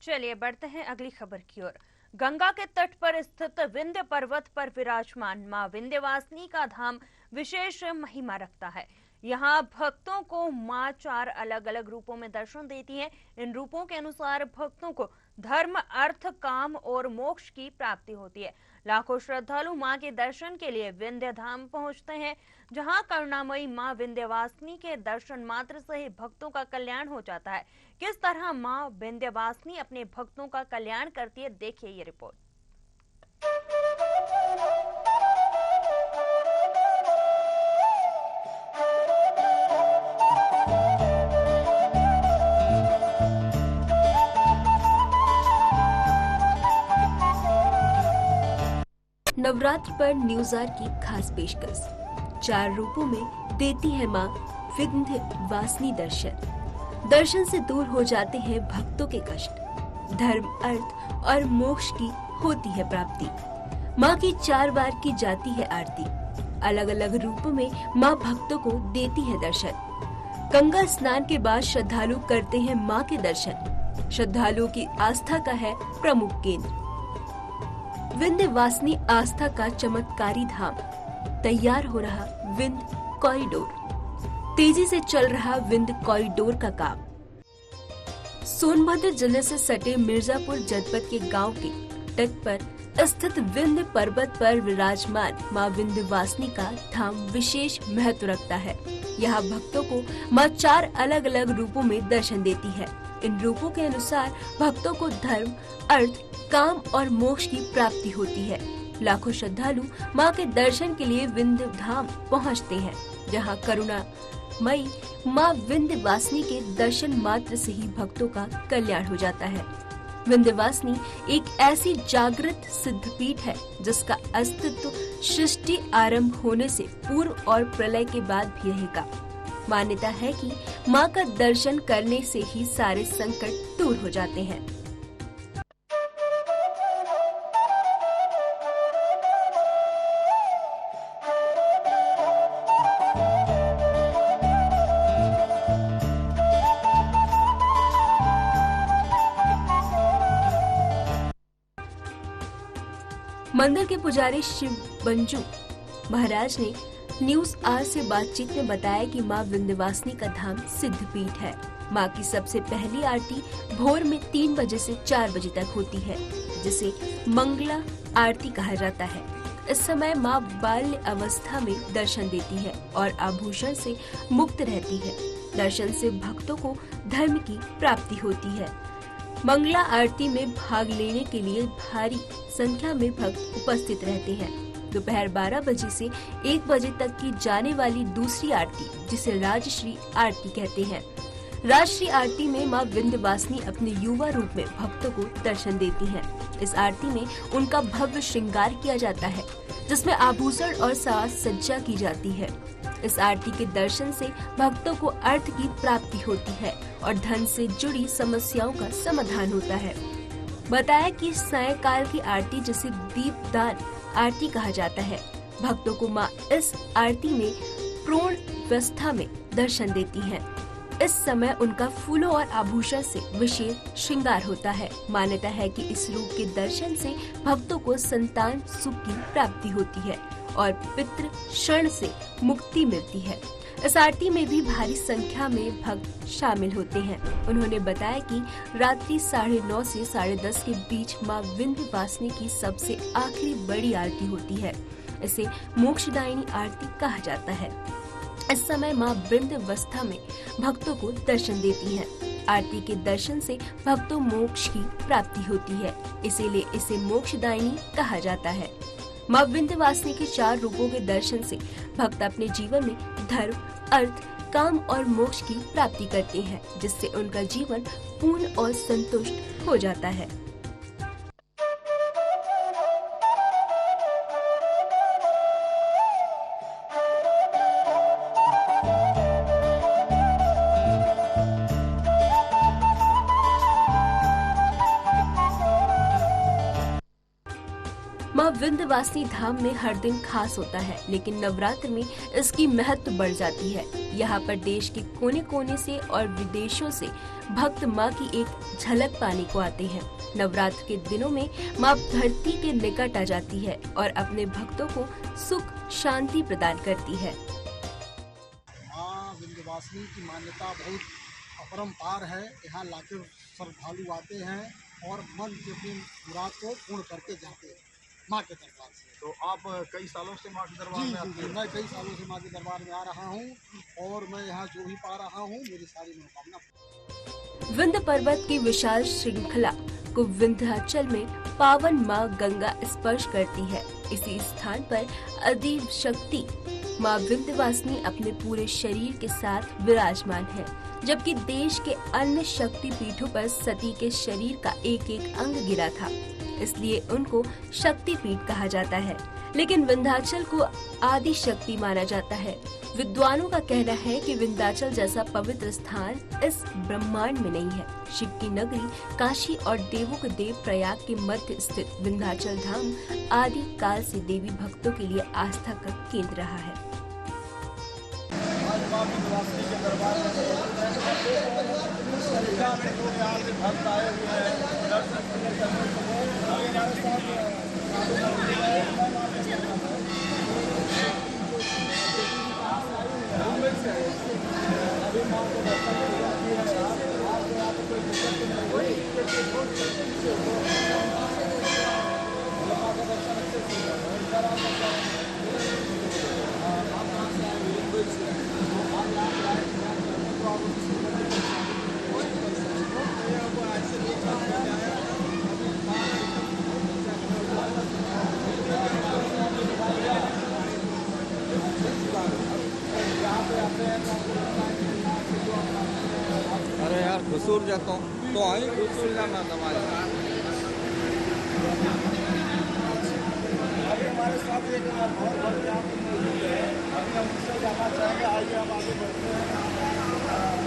चलिए बढ़ते हैं अगली खबर की ओर। गंगा के तट पर स्थित विंध्य पर्वत पर विराजमान मां विंध्यवासिनी का धाम विशेष महिमा रखता है। यहाँ भक्तों को मां 4 अलग अलग रूपों में दर्शन देती है। इन रूपों के अनुसार भक्तों को धर्म, अर्थ, काम और मोक्ष की प्राप्ति होती है। लाखों श्रद्धालु मां के दर्शन के लिए विंध्य धाम पहुंचते हैं, जहां करुणामयी मां विंध्यवासिनी के दर्शन मात्र से ही भक्तों का कल्याण हो जाता है। किस तरह मां विंध्यवासिनी अपने भक्तों का कल्याण करती है, देखिए ये रिपोर्ट। नवरात्र पर न्यूज़ की खास पेशकश 4 रूपों में देती है मां विंध्यवासिनी दर्शन से दूर हो जाते हैं भक्तों के कष्ट, धर्म, अर्थ और मोक्ष की होती है प्राप्ति। मां की 4 बार की जाती है आरती। अलग अलग रूपों में मां भक्तों को देती है दर्शन। गंगा स्नान के बाद श्रद्धालु करते हैं मां के दर्शन। श्रद्धालुओं की आस्था का है प्रमुख केंद्र। विंध्यवासिनी आस्था का चमत्कारी धाम। तैयार हो रहा विंध्य कॉरिडोर। तेजी से चल रहा विंध्य कॉरिडोर का काम। सोनभद्र जिले से सटे मिर्जापुर जनपद के गांव के तट पर स्थित विंध्य पर्वत पर विराजमान मां विंध्यवासिनी का धाम विशेष महत्व रखता है। यहाँ भक्तों को मां 4 अलग अलग रूपों में दर्शन देती है। इन रूपों के अनुसार भक्तों को धर्म, अर्थ, काम और मोक्ष की प्राप्ति होती है। लाखों श्रद्धालु मां के दर्शन के लिए विंध्य धाम पहुंचते हैं, जहां करुणामयी मां विंध्यवासिनी के दर्शन मात्र से ही भक्तों का कल्याण हो जाता है। विंध्यवासिनी एक ऐसी जागृत सिद्धपीठ है जिसका अस्तित्व सृष्टि आरंभ होने से पूर्व और प्रलय के बाद भी रहेगा। मान्यता है कि मां का दर्शन करने से ही सारे संकट दूर हो जाते हैं। मंदिर के पुजारी शिव बंजू महाराज ने न्यूज़ आर से बातचीत में बताया कि मां विंध्यवासिनी का धाम सिद्धपीठ है। मां की सबसे पहली आरती भोर में 3 बजे से 4 बजे तक होती है, जिसे मंगला आरती कहा जाता है। इस समय मां बाल्य अवस्था में दर्शन देती है और आभूषण से मुक्त रहती है। दर्शन से भक्तों को धर्म की प्राप्ति होती है। मंगला आरती में भाग लेने के लिए भारी संख्या में भक्त उपस्थित रहते हैं। दोपहर 12 बजे से 1 बजे तक की जाने वाली दूसरी आरती, जिसे राजश्री आरती कहते हैं। राजश्री आरती में मां विंध्यवासिनी अपने युवा रूप में भक्तों को दर्शन देती हैं। इस आरती में उनका भव्य श्रृंगार किया जाता है, जिसमें आभूषण और साज सज्जा की जाती है। इस आरती के दर्शन से भक्तों को अर्थ की प्राप्ति होती है और धन से जुड़ी समस्याओं का समाधान होता है। बताया कि सायंकाल की आरती, जिसे दीपदान आरती कहा जाता है, भक्तों को मां इस आरती में पूर्ण अवस्था में दर्शन देती हैं। इस समय उनका फूलों और आभूषण से विशेष श्रृंगार होता है। मान्यता है कि इस रूप के दर्शन से भक्तों को संतान सुख की प्राप्ति होती है और पितृ शरण से मुक्ति मिलती है। इस आरती में भी भारी संख्या में भक्त शामिल होते हैं। उन्होंने बताया कि रात्रि 9:30 से 10:30 के बीच मां विंध्यवासिनी की सबसे आखिरी बड़ी आरती होती है। इसे मोक्षदायिनी आरती कहा जाता है। इस समय मां वृंदावस्था में भक्तों को दर्शन देती हैं। आरती के दर्शन से भक्तों मोक्ष की प्राप्ति होती है, इसीलिए इसे मोक्षदायिनी कहा जाता है। मां विंध्यवासिनी के 4 रूपों के दर्शन से भक्त अपने जीवन में धर्म, अर्थ, काम और मोक्ष की प्राप्ति करते हैं, जिससे उनका जीवन पूर्ण और संतुष्ट हो जाता है। माँ विंध्यवासिनी धाम में हर दिन खास होता है, लेकिन नवरात्र में इसकी महत्व बढ़ जाती है। यहाँ पर देश के कोने कोने से और विदेशों से भक्त माँ की एक झलक पाने को आते हैं। नवरात्र के दिनों में माँ धरती के निकट आ जाती है और अपने भक्तों को सुख शांति प्रदान करती है। माँ विंध्यवासिनी की मान्यता बहुत अपरंपार है। यहाँ लाखों श्रद्धालु आते हैं और मन की अपनी मुराद को पूर्ण करके जाते हैं माँ के दरबार से। तो आप कई सालों से माँ के दरबार में आते हैं? मैं कई सालों से माँ के दरबार में आ रहा हूँ और मैं यहाँ जो भी पा रहा हूँ मेरी सारी मनोकामना। विंध्य पर्वत की विशाल श्रृंखला को विंध्याचल में पावन माँ गंगा स्पर्श करती है। इसी स्थान पर अदीब शक्ति माँ विंध्यवासिनी अपने पूरे शरीर के साथ विराजमान है, जबकि देश के अन्य शक्ति पीठों पर सती के शरीर का एक एक अंग गिरा था, इसलिए उनको शक्ति पीठ कहा जाता है। लेकिन विंध्याचल को आदि शक्ति माना जाता है। विद्वानों का कहना है कि विंध्याचल जैसा पवित्र स्थान इस ब्रह्मांड में नहीं है। शिव की नगरी काशी और देवों के देव प्रयाग के मध्य स्थित विंध्याचल धाम आदि काल से देवी भक्तों के लिए आस्था का केंद्र रहा है। आज माँ विंध्यवासिनी के दरबार में भक्त आए हुए हैं दर्शन अरे यार घुसूर जाता हूँ तो आई घुसूर जाना तुम्हारे अभी हमारे साथ एक बहुत भक्त यहाँ पे मौजूद है। अभी हम उससे जाना चाहेंगे। आइए हम आगे बढ़ते हैं।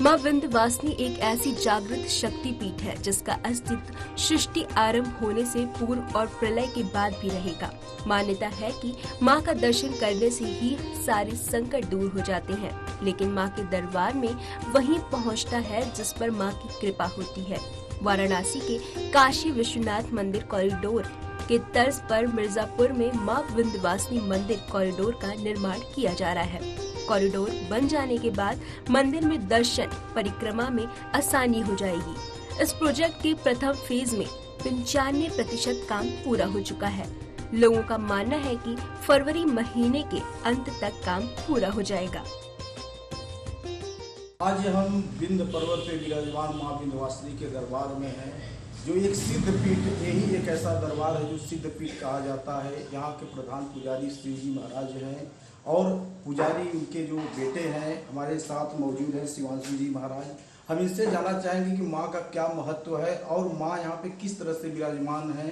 माँ विंध्यवासिनी एक ऐसी जागृत शक्ति पीठ है जिसका अस्तित्व सृष्टि आरंभ होने से पूर्व और प्रलय के बाद भी रहेगा। मान्यता है कि माँ का दर्शन करने से ही सारे संकट दूर हो जाते हैं, लेकिन माँ के दरबार में वहीं पहुँचता है जिस पर माँ की कृपा होती है। वाराणसी के काशी विश्वनाथ मंदिर कॉरिडोर के तर्ज पर मिर्जापुर में माँ विंध्यवासिनी मंदिर कॉरिडोर का निर्माण किया जा रहा है। कॉरिडोर बन जाने के बाद मंदिर में दर्शन परिक्रमा में आसानी हो जाएगी। इस प्रोजेक्ट के प्रथम फेज में 95% काम पूरा हो चुका है। लोगों का मानना है कि फरवरी महीने के अंत तक काम पूरा हो जाएगा। आज हम विंध्य पर्वत पे विराजमान माँ विंध्यवासिनी के दरबार में हैं, जो एक सिद्ध पीठ, यही एक ऐसा दरबार है जो सिद्ध पीठ कहा जाता है। यहाँ के प्रधान पुजारी शिवजी महाराज हैं और पुजारी उनके जो बेटे हैं हमारे साथ मौजूद हैं शिवांशु जी महाराज। हम इनसे जानना चाहेंगे कि माँ का क्या महत्व है और माँ यहाँ पे किस तरह से विराजमान है।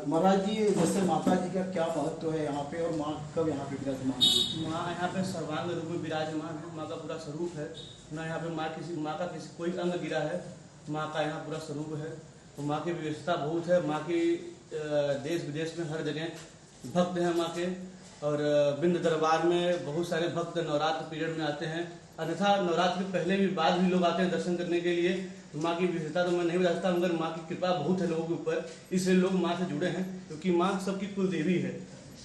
महाराज जी, जैसे माता जी का क्या महत्व है यहाँ पे और माँ कब यहाँ पे विराजमान है? माँ यहाँ पे सर्वांग रूप में विराजमान है। माँ का पूरा स्वरूप है ना। यहाँ पे माँ का किसी कोई अंग गिरा है, माँ का यहाँ पूरा स्वरूप है। तो माँ की विशेषता बहुत है। माँ की देश विदेश में हर जगह भक्त हैं माँ के। और विंध्य दरबार में बहुत सारे भक्त नवरात्र पीरियड में आते हैं, अन्यथा नवरात्र के पहले भी बाद भी लोग आते हैं दर्शन करने के लिए। तो माँ की विशेषता तो मैं नहीं बता सकता, मगर माँ की कृपा बहुत है लोगों के ऊपर, इसलिए लोग माँ से जुड़े हैं, क्योंकि माँ सबकी कुल देवी है।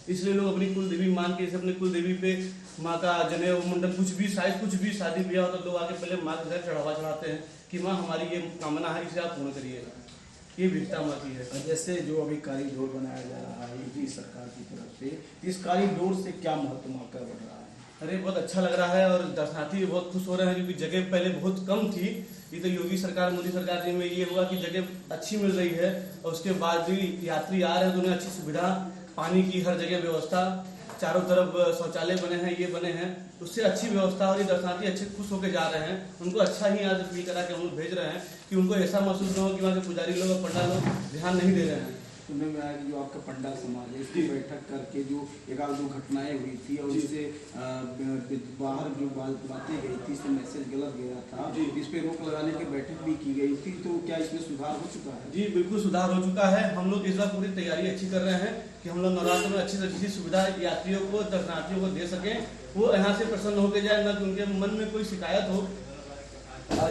इसलिए लोग अपनी कुल देवी मान के, अपने कुल देवी पे माँ का जनेऊ मंडल कुछ भी शादी ब्याह हो तो लोग आके पहले माँ के घर चढ़ावा चढ़ाते हैं कि माँ हमारी ये कामना है, इसे आप पूर्ण करिएगा। ये विविधता माँ की है। जैसे जो अभी कॉरिडोर बनाया जा रहा है यूपी सरकार की तरफ से, इस कॉरिडोर से क्या महत्व माँ का बढ़ रहा है? अरे बहुत अच्छा लग रहा है और दर्शनार्थी भी बहुत खुश हो रहे हैं, क्योंकि जगह पहले बहुत कम थी। ये तो योगी सरकार, मोदी सरकार जी में ये हुआ कि जगह अच्छी मिल रही है और उसके बाद भी यात्री आ रहे हैं तो उन्हें अच्छी सुविधा, पानी की हर जगह व्यवस्था, चारों तरफ शौचालय बने हैं, ये बने हैं, उससे अच्छी व्यवस्था और ये दर्शनार्थी अच्छे खुश होकर जा रहे हैं। उनको अच्छा ही यहाँ से फील करा के हम लोग भेज रहे हैं कि उनको ऐसा महसूस न हो कि वहाँ के पुजारी लोग और पंडा लोग ध्यान नहीं दे रहे हैं। सुनने में आया कि जो आपका पंडा समाज है इसकी बैठक करके जो एक आध दो घटनाएं हुई थी और इससे बाहर जो बातें गई थी, इससे मैसेज गलत गया था, इस पे रोक लगाने की बैठक भी की गई थी, तो क्या इसमें सुधार हो चुका है? जी बिल्कुल सुधार हो चुका है। हम लोग इस बार पूरी तैयारी अच्छी कर रहे हैं कि हम लोग नवरात्र में अच्छी से अच्छी सुविधा यात्रियों को, दर्शनार्थियों को दे सकें, वो यहाँ से प्रसन्न होकर जाए, न कि उनके मन में कोई शिकायत हो।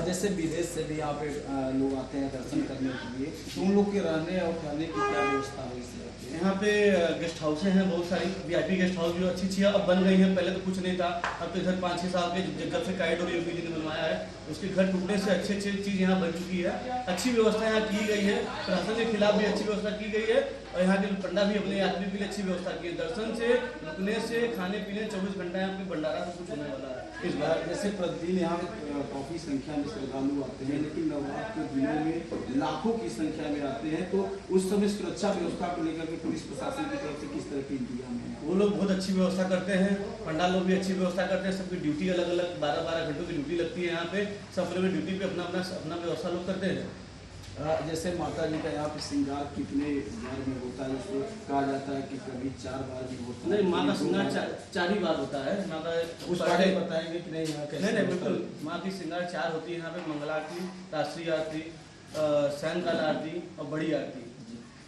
जैसे विदेश से भी यहाँ पे लोग आते हैं दर्शन करने के लिए, तो उन लोग के रहने और खाने की क्या व्यवस्था हुई है? यहाँ पे गेस्ट हाउसें हैं बहुत सारी, वीआईपी गेस्ट हाउस जो अच्छी अब बन गई हैं, पहले तो कुछ नहीं था। अब तो इधर 5-6 साल के जब से कॉरिडोर योगी जी ने बनवाया है, उसके घर टूटने से अच्छी चीज़ यहाँ बन चुकी है। अच्छी व्यवस्था यहाँ की गई है, प्रशासन के खिलाफ भी अच्छी व्यवस्था की गई है और यहाँ के पंडा भी अपने यात्रियों के लिए अच्छी व्यवस्था की है। दर्शन से, रुकने से, खाने पीने 24 घंटा यहाँ पे भंडारा सब कुछ होने वाला है। इस बार जैसे प्रतिदिन यहाँ काफ़ी संख्या में श्रद्धालु आते हैं, लेकिन नवरात्र के दिनों में लाखों की संख्या में आते हैं, तो उस समय सुरक्षा व्यवस्था को लेकर के पुलिस प्रशासन की तरफ से किस तरह की इंतजाम है? वो लोग बहुत अच्छी व्यवस्था करते हैं, पंडाल लोग भी अच्छी व्यवस्था करते हैं। सबकी ड्यूटी अलग अलग 12-12 घंटों की ड्यूटी लगती है यहाँ पे, सब लोग ड्यूटी पे अपना व्यवस्था लोग करते हैं। जैसे माता जी का यहाँ पे श्रृंगार कितने बार में होता है? जैसे कहा जाता है कि कभी 4 बार भी होता है। नहीं, माँ का श्रृंगार 4 ही बार होता है। माँ का उस बारे में बताएंगे कि नहीं यहाँ कैसे? नहीं बिल्कुल, माँ की श्रृंगार 4 होती है यहाँ पे, मंगला आरती, रात्रि आरती, सायंकाल आरती और बड़ी आरती।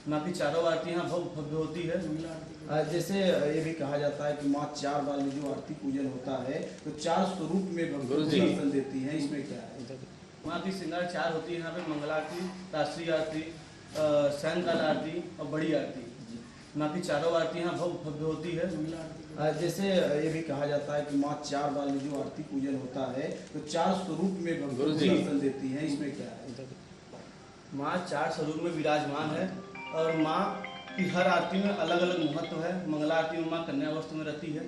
माँ की चारों आरती यहाँ भव्य होती है। जैसे ये भी कहा जाता है कि माँ 4 बार में जो आरती पूजन होता है तो 4 स्वरूप में भक्तों को दर्शन देती है, इसमें क्या है? माँ की श्रृंगार 4 होती है यहाँ पे, मंगला आरती, रात्रि आरती, सायंकाल आरती और बड़ी आरती। माँ की चारों आरती यहाँ भव्य होती है। जैसे ये भी कहा जाता है कि माँ 4 बार में जो आरती पूजन होता है तो 4 स्वरूप में भक्तों को दर्शन देती है, इसमें क्या है? माँ 4 स्वरूप में विराजमान है और माँ की हर आरती में अलग अलग महत्व है। मंगला आरती में माँ कन्यावस्था में रहती है,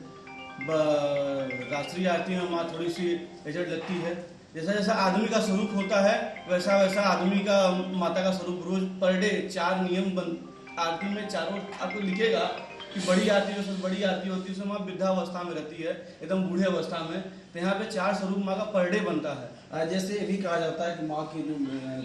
रात्रि आरती में माँ थोड़ी सी एजड लगती है। जैसा जैसा आदमी का स्वरूप होता है वैसा वैसा आदमी का, माता का स्वरूप रोज पर डे 4 नियम आरती में चारों आपको लिखेगा कि बड़ी आरती जो सबसे बड़ी आरती होती है उसमें माँ वृद्धावस्था में रहती है, एकदम बूढ़े अवस्था में, तो यहाँ पे 4 स्वरूप माँ का पर डे बनता है। जैसे ये भी कहा जाता है कि माँ के जो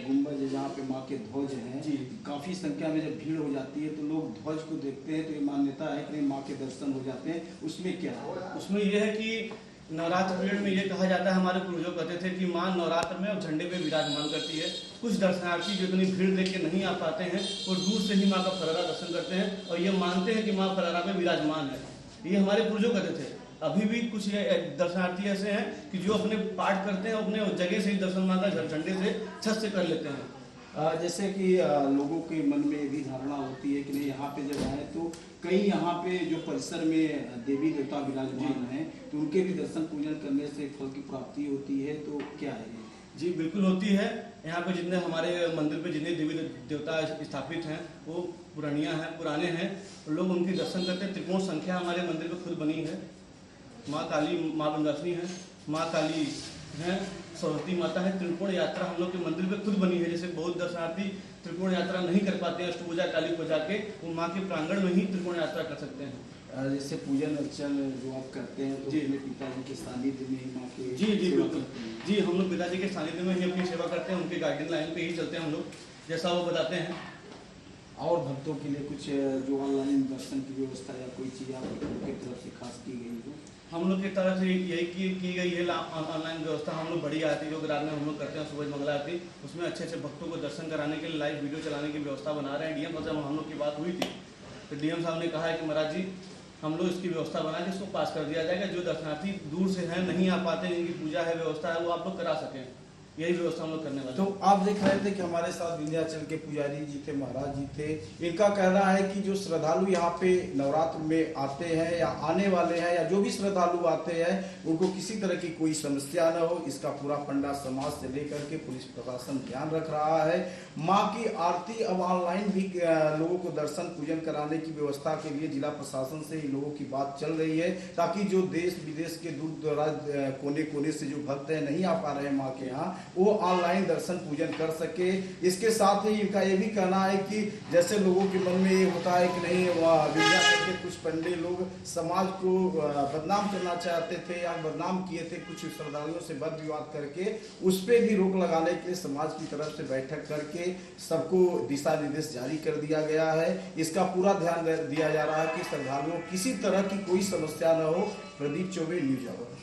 गुम्बज है जहाँ पे माँ के ध्वज हैं, काफ़ी संख्या में जब भीड़ हो जाती है तो लोग ध्वज को देखते हैं तो ये मान्यता है कि माँ के दर्शन हो जाते हैं, उसमें क्या है? उसमें यह है कि नवरात्र पीरियड में ये कहा जाता है, हमारे पूर्वजों कहते थे कि माँ नवरात्र में झंडे पे विराजमान करती है। कुछ दर्शनार्थी जो इतनी भीड़ देख के नहीं आ पाते हैं वो दूर से ही माँ का फरारा दर्शन करते हैं और ये मानते हैं कि माँ फरारा में विराजमान है। ये हमारे पूर्वजों कहते थे। अभी भी कुछ दर्शनार्थी ऐसे हैं कि जो अपने पाठ करते हैं, अपने जगह से ही दर्शन माँ का झंडे से छत से कर लेते हैं। जैसे कि लोगों के मन में भी धारणा होती है कि नहीं यहाँ पे जब आए तो कई यहाँ पे जो परिसर में देवी देवता विराजमान हैं तो उनके भी दर्शन पूजन करने से फल की प्राप्ति होती है, तो क्या है? जी बिल्कुल होती है। यहाँ पे जितने हमारे मंदिर पे जितने देवी देवता स्थापित हैं वो पुराने हैं, लोग उनके दर्शन करते हैं। त्रिकोण संख्या हमारे मंदिर पे खुद बनी है। माँ काली, माँ विंध्यवासिनी है, माँ काली है, सरस्वती माता है। त्रिकोण यात्रा हम लोग के मंदिर पे खुद बनी है। जैसे बहुत दर्शनार्थी त्रिकोण यात्रा नहीं कर पाते हैं अष्टभुजा काली को जाके, वो माँ के प्रांगण में ही त्रिकोण यात्रा कर सकते हैं। जैसे पूजन अर्चन जो आप करते हैं तो अपने पिताजी के सानिध्य में माँ के जी बिल्कुल जी, हम लोग पिताजी के सानिध्य में ही अपनी सेवा करते हैं, उनके गाइडलाइन लाइन पे ही चलते हैं हम लोग, जैसा वो बताते हैं। और भक्तों के लिए कुछ जो ऑनलाइन दर्शन की व्यवस्था या कोई चीज़ आपकी तरफ से खास की गई हो? हम लोग की तरफ से यही की गई है ऑनलाइन व्यवस्था। हम लोग बड़ी आरती जो रात में हम लोग करते हैं सुबह मंगला आरती, उसमें अच्छे अच्छे भक्तों को दर्शन कराने के लिए लाइव वीडियो चलाने की व्यवस्था बना रहे हैं। डीएम साहब से हम लोग की बात हुई थी तो डीएम साहब ने कहा है कि महाराज जी हम लोग इसकी व्यवस्था बना के इसको पास कर दिया जाएगा, जो दर्शनार्थी दूर से हैं नहीं आ पाते, जिनकी पूजा है व्यवस्था है वो आप लोग करा सकें। यही व्यवस्था हम लोग करने वाले। तो आप देख रहे थे कि हमारे साथ विंध्याचल के पुजारी जी थे, महाराज जी थे। इनका कहना है कि जो श्रद्धालु यहाँ पे नवरात्र में आते हैं या आने वाले हैं या जो भी श्रद्धालु आते हैं उनको किसी तरह की कोई समस्या न हो, इसका पूरा पंडा समाज से लेकर के पुलिस प्रशासन ध्यान रख रहा है। माँ की आरती अब ऑनलाइन भी लोगों को दर्शन पूजन कराने की व्यवस्था के लिए जिला प्रशासन से ही लोगों की बात चल रही है, ताकि जो देश विदेश के दूर दराज कोने कोने से जो भक्त हैं नहीं आ पा रहे हैं माँ के यहाँ, वो ऑनलाइन दर्शन पूजन कर सके। इसके साथ ही इनका ये भी कहना है कि जैसे लोगों के मन में ये होता है कि नहीं विंध्याचल के कुछ पंडे लोग समाज को बदनाम करना चाहते थे या बदनाम किए थे कुछ श्रद्धालुओं से वाद विवाद करके, उस पर भी रोक लगाने के लिए समाज की तरफ से बैठक करके सबको दिशा निर्देश जारी कर दिया गया है। इसका पूरा ध्यान दिया जा रहा है कि श्रद्धालुओं किसी तरह की कोई समस्या न हो। Pradeep Chaubey, news our.